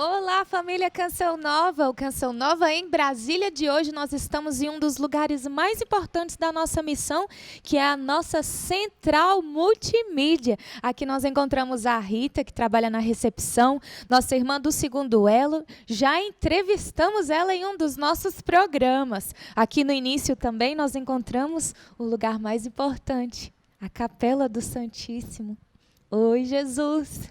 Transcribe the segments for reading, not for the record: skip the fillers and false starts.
Olá, família Canção Nova. O Canção Nova em Brasília de hoje nós estamos em um dos lugares mais importantes da nossa missão, que é a nossa Central Multimídia. Aqui nós encontramos a Rita, que trabalha na recepção, nossa irmã do segundo elo. Já entrevistamos ela em um dos nossos programas. Aqui no início também nós encontramos o lugar mais importante, a Capela do Santíssimo. Oi, Jesus!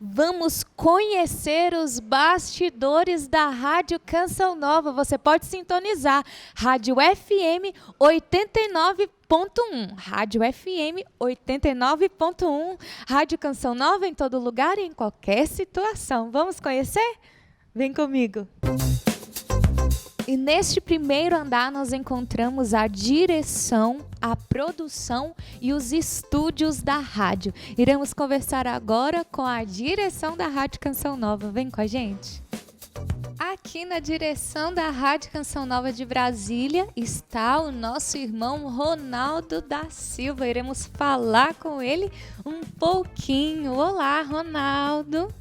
Vamos conhecer os bastidores da Rádio Canção Nova. Você pode sintonizar Rádio FM 89.1. Rádio FM 89.1. Rádio Canção Nova em todo lugar e em qualquer situação. Vamos conhecer? Vem comigo. E neste primeiro andar nós encontramos a direção, a produção e os estúdios da rádio. Iremos conversar agora com a direção da Rádio Canção Nova. Vem com a gente. Aqui na direção da Rádio Canção Nova de Brasília está o nosso irmão Ronaldo da Silva. Iremos falar com ele um pouquinho. Olá, Ronaldo!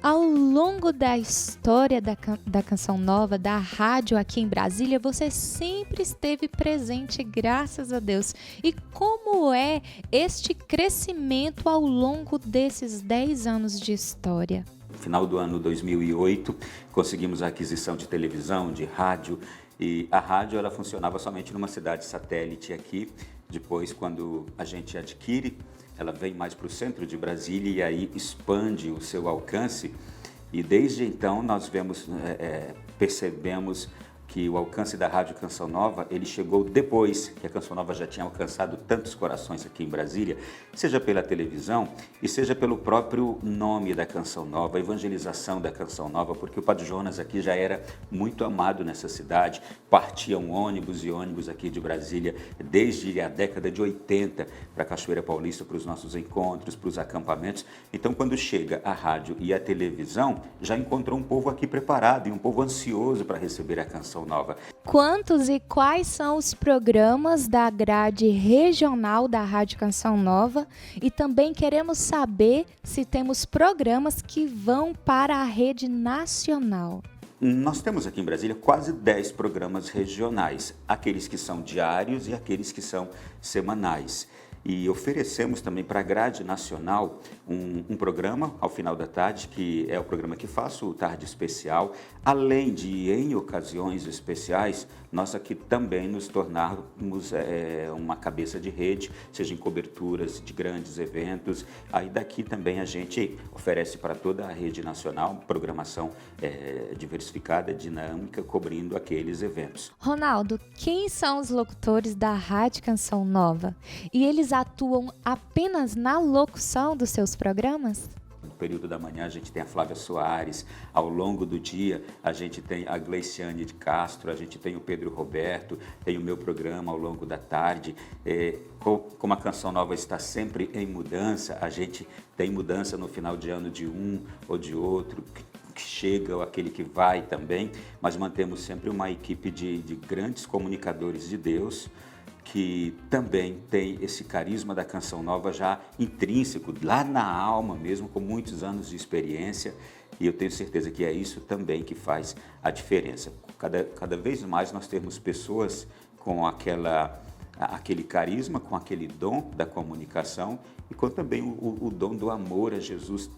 Ao longo da história da Canção Nova, da rádio aqui em Brasília, você sempre esteve presente, graças a Deus. E como é este crescimento ao longo desses 10 anos de história? No final do ano 2008, conseguimos a aquisição de televisão, de rádio, e a rádio ela funcionava somente numa cidade satélite aqui. Depois, quando a gente adquire, ela vem mais para o centro de Brasília e aí expande o seu alcance. E desde então nós percebemos que o alcance da Rádio Canção Nova, ele chegou depois que a Canção Nova já tinha alcançado tantos corações aqui em Brasília, seja pela televisão e seja pelo próprio nome da Canção Nova, a evangelização da Canção Nova, porque o Padre Jonas aqui já era muito amado nessa cidade, partiam ônibus e ônibus aqui de Brasília desde a década de 80 para a Cachoeira Paulista, para os nossos encontros, para os acampamentos. Então, quando chega a rádio e a televisão, já encontrou um povo aqui preparado e um povo ansioso para receber a Canção Nova. Quantos e quais são os programas da grade regional da Rádio Canção Nova? E também queremos saber se temos programas que vão para a rede nacional. Nós temos aqui em Brasília quase 10 programas regionais, aqueles que são diários e aqueles que são semanais. E oferecemos também para a grade nacional um programa ao final da tarde, que é o programa que faço, o Tarde Especial. Além de, em ocasiões especiais, nós aqui também nos tornarmos uma cabeça de rede, seja em coberturas de grandes eventos. Aí daqui também a gente oferece para toda a rede nacional programação diversificada, dinâmica, cobrindo aqueles eventos. Ronaldo, quem são os locutores da Rádio Canção Nova? E eles atuam apenas na locução dos seus programas? No período da manhã a gente tem a Flávia Soares, ao longo do dia a gente tem a Gleiciane de Castro, a gente tem o Pedro Roberto, tem o meu programa ao longo da tarde. Como a Canção Nova está sempre em mudança, a gente tem mudança no final de ano de um ou de outro, que chega ou aquele que vai também, mas mantemos sempre uma equipe de grandes comunicadores de Deus, que também tem esse carisma da Canção Nova já intrínseco, lá na alma mesmo, com muitos anos de experiência, e eu tenho certeza que é isso também que faz a diferença. Cada vez mais nós temos pessoas com aquele carisma, com aquele dom da comunicação e com também o dom do amor a Jesus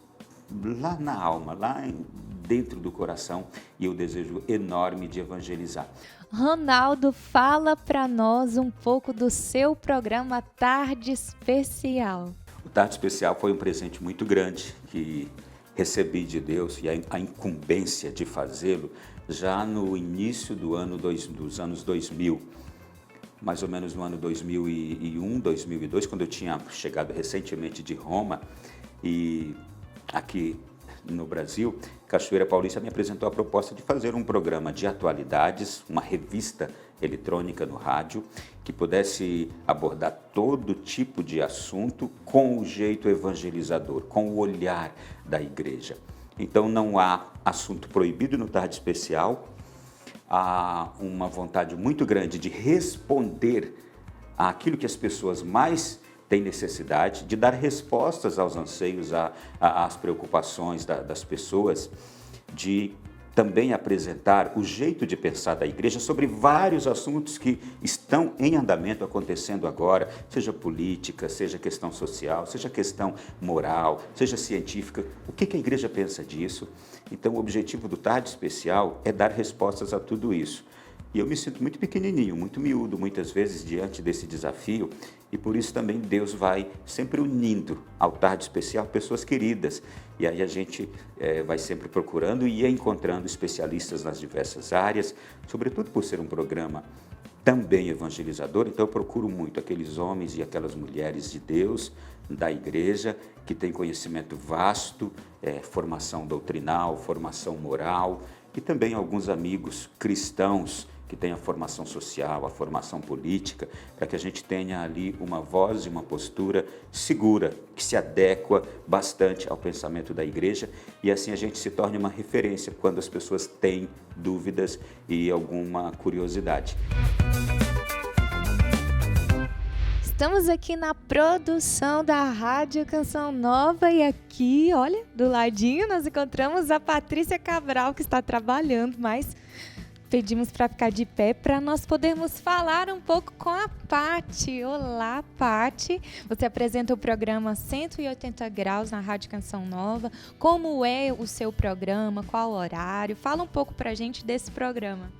lá na alma, dentro do coração, e o desejo enorme de evangelizar. Ronaldo, fala para nós um pouco do seu programa Tarde Especial. O Tarde Especial foi um presente muito grande que recebi de Deus e a incumbência de fazê-lo já no início dos anos 2000, mais ou menos no ano 2001, 2002, quando eu tinha chegado recentemente de Roma e aqui no Brasil, Cachoeira Paulista me apresentou a proposta de fazer um programa de atualidades, uma revista eletrônica, no rádio, que pudesse abordar todo tipo de assunto com o jeito evangelizador, com o olhar da igreja. Então não há assunto proibido no Tarde Especial, há uma vontade muito grande de responder àquilo que as pessoas mais têm necessidade, de dar respostas aos anseios, às preocupações das pessoas, de também apresentar o jeito de pensar da igreja sobre vários assuntos que estão em andamento, acontecendo agora, seja política, seja questão social, seja questão moral, seja científica. O que a igreja pensa disso? Então, o objetivo do Tarde Especial é dar respostas a tudo isso. E eu me sinto muito pequenininho, muito miúdo, muitas vezes, diante desse desafio, e por isso também Deus vai sempre unindo ao Tarde Especial pessoas queridas. E aí a gente vai sempre procurando e encontrando especialistas nas diversas áreas, sobretudo por ser um programa também evangelizador. Então eu procuro muito aqueles homens e aquelas mulheres de Deus, da igreja, que têm conhecimento vasto, formação doutrinal, formação moral, e também alguns amigos cristãos que têm a formação social, a formação política, para que a gente tenha ali uma voz e uma postura segura, que se adequa bastante ao pensamento da igreja, e assim a gente se torne uma referência quando as pessoas têm dúvidas e alguma curiosidade. Estamos aqui na produção da Rádio Canção Nova e aqui, olha, do ladinho nós encontramos a Patrícia Cabral, que está trabalhando, mas pedimos para ficar de pé para nós podermos falar um pouco com a Pati. Olá, Pati. Você apresenta o programa 180 Graus na Rádio Canção Nova. Como é o seu programa? Qual horário? Fala um pouco para a gente desse programa.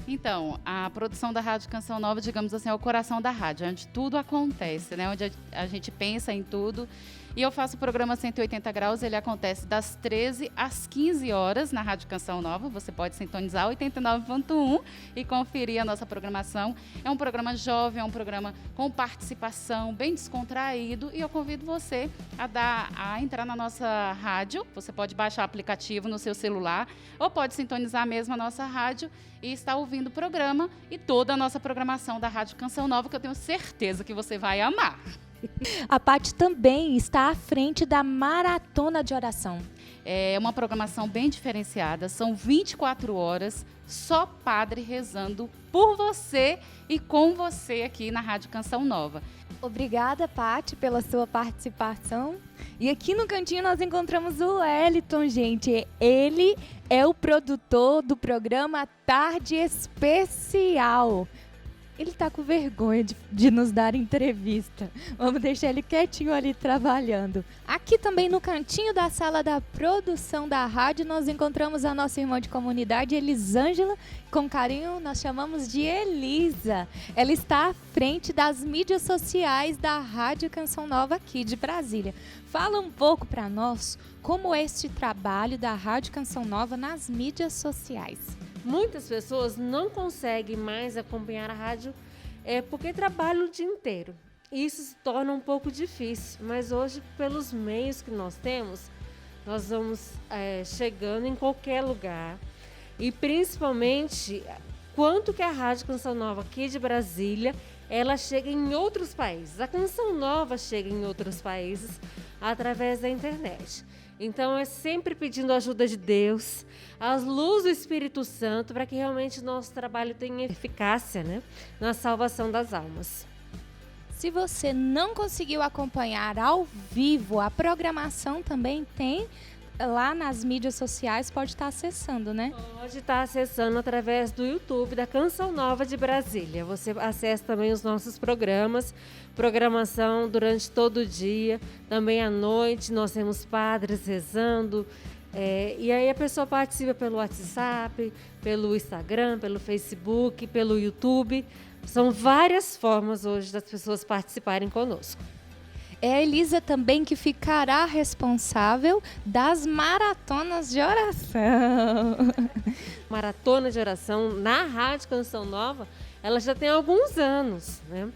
Então, a produção da Rádio Canção Nova, digamos assim, é o coração da rádio, onde tudo acontece, né? Onde a gente pensa em tudo. E eu faço o programa 180 Graus, ele acontece das 13 às 15 horas na Rádio Canção Nova. Você pode sintonizar 89.1 e conferir a nossa programação. É um programa jovem, é um programa com participação, bem descontraído. E eu convido você a entrar na nossa rádio. Você pode baixar o aplicativo no seu celular ou pode sintonizar mesmo a nossa rádio e estar ouvindo o programa e toda a nossa programação da Rádio Canção Nova, que eu tenho certeza que você vai amar. A Pati também está à frente da Maratona de Oração. É uma programação bem diferenciada, são 24 horas, só padre rezando por você e com você aqui na Rádio Canção Nova. Obrigada, Pati, pela sua participação. E aqui no cantinho nós encontramos o Wellington, gente. Ele é o produtor do programa Tarde Especial. Ele está com vergonha de nos dar entrevista. Vamos deixar ele quietinho ali trabalhando. Aqui também no cantinho da sala da produção da rádio, nós encontramos a nossa irmã de comunidade, Elisângela. Com carinho, nós chamamos de Elisa. Ela está à frente das mídias sociais da Rádio Canção Nova aqui de Brasília. Fala um pouco para nós como é este trabalho da Rádio Canção Nova nas mídias sociais. Muitas pessoas não conseguem mais acompanhar a rádio porque trabalham o dia inteiro. Isso se torna um pouco difícil, mas hoje, pelos meios que nós temos, nós vamos chegando em qualquer lugar. E principalmente, quanto que a Rádio Canção Nova aqui de Brasília, ela chega em outros países. A Canção Nova chega em outros países através da internet. Então, é sempre pedindo a ajuda de Deus, a luz do Espírito Santo, para que realmente o nosso trabalho tenha eficácia, né, na salvação das almas. Se você não conseguiu acompanhar ao vivo, a programação também tem lá nas mídias sociais, pode estar acessando, né? Pode estar acessando através do YouTube da Canção Nova de Brasília. Você acessa também os nossos programas, programação durante todo o dia, também à noite nós temos padres rezando, e aí a pessoa participa pelo WhatsApp, pelo Instagram, pelo Facebook, pelo YouTube. São várias formas hoje das pessoas participarem conosco. É a Elisa também que ficará responsável das maratonas de oração. Maratona de oração na Rádio Canção Nova, ela já tem alguns anos, né?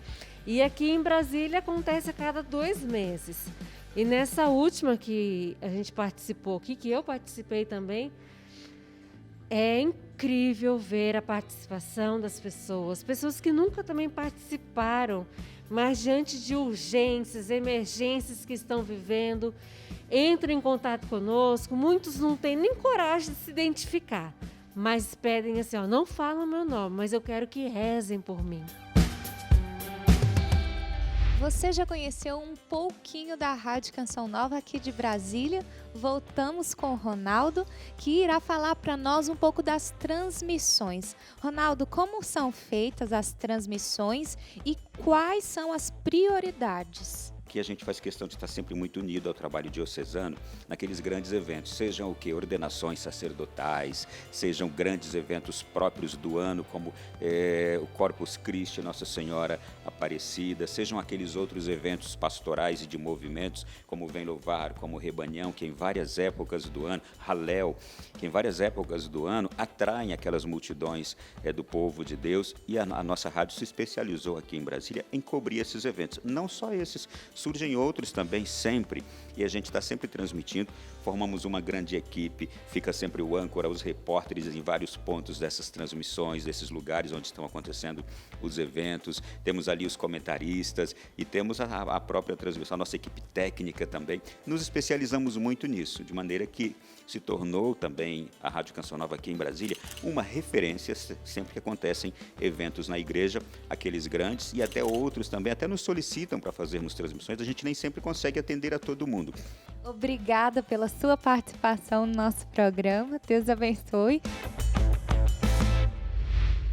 E aqui em Brasília acontece a cada 2 meses. E nessa última que a gente participou aqui, que eu participei também, É incrível ver a participação das pessoas que nunca também participaram, mas diante de urgências, emergências que estão vivendo, entram em contato conosco. Muitos não têm nem coragem de se identificar, mas pedem assim, ó, não falam meu nome, mas eu quero que rezem por mim. Você já conheceu um pouquinho da Rádio Canção Nova aqui de Brasília? Voltamos com o Ronaldo, que irá falar para nós um pouco das transmissões. Ronaldo, como são feitas as transmissões e quais são as prioridades? Que a gente faz questão de estar sempre muito unido ao trabalho diocesano naqueles grandes eventos, sejam o que? Ordenações sacerdotais, sejam grandes eventos próprios do ano, como o Corpus Christi, Nossa Senhora Aparecida, sejam aqueles outros eventos pastorais e de movimentos, como Vem Louvar, como Rebanhão, que em várias épocas do ano, Halel, que em várias épocas do ano atraem aquelas multidões do povo de Deus, e a nossa rádio se especializou aqui em Brasília em cobrir esses eventos, não só esses, surgem outros também sempre, e a gente está sempre transmitindo, formamos uma grande equipe, fica sempre o âncora, os repórteres em vários pontos dessas transmissões, desses lugares onde estão acontecendo os eventos, temos ali os comentaristas e temos a própria transmissão, a nossa equipe técnica também, nos especializamos muito nisso, de maneira que se tornou também a Rádio Canção Nova aqui em Brasília uma referência sempre que acontecem eventos na igreja, aqueles grandes e até outros também, até nos solicitam para fazermos transmissões, a gente nem sempre consegue atender a todo mundo. Obrigada pela sua participação no nosso programa. Deus abençoe.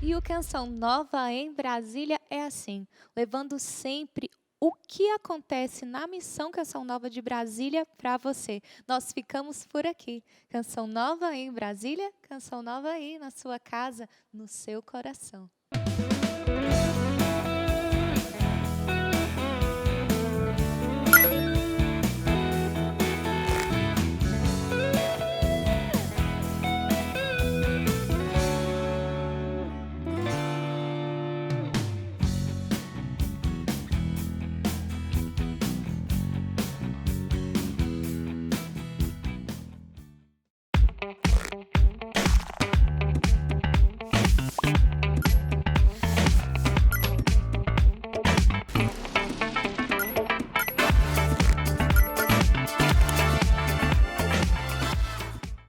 E o Canção Nova em Brasília é assim, levando sempre o que acontece na missão Canção Nova de Brasília para você. Nós ficamos por aqui. Canção Nova em Brasília, Canção Nova aí na sua casa, no seu coração.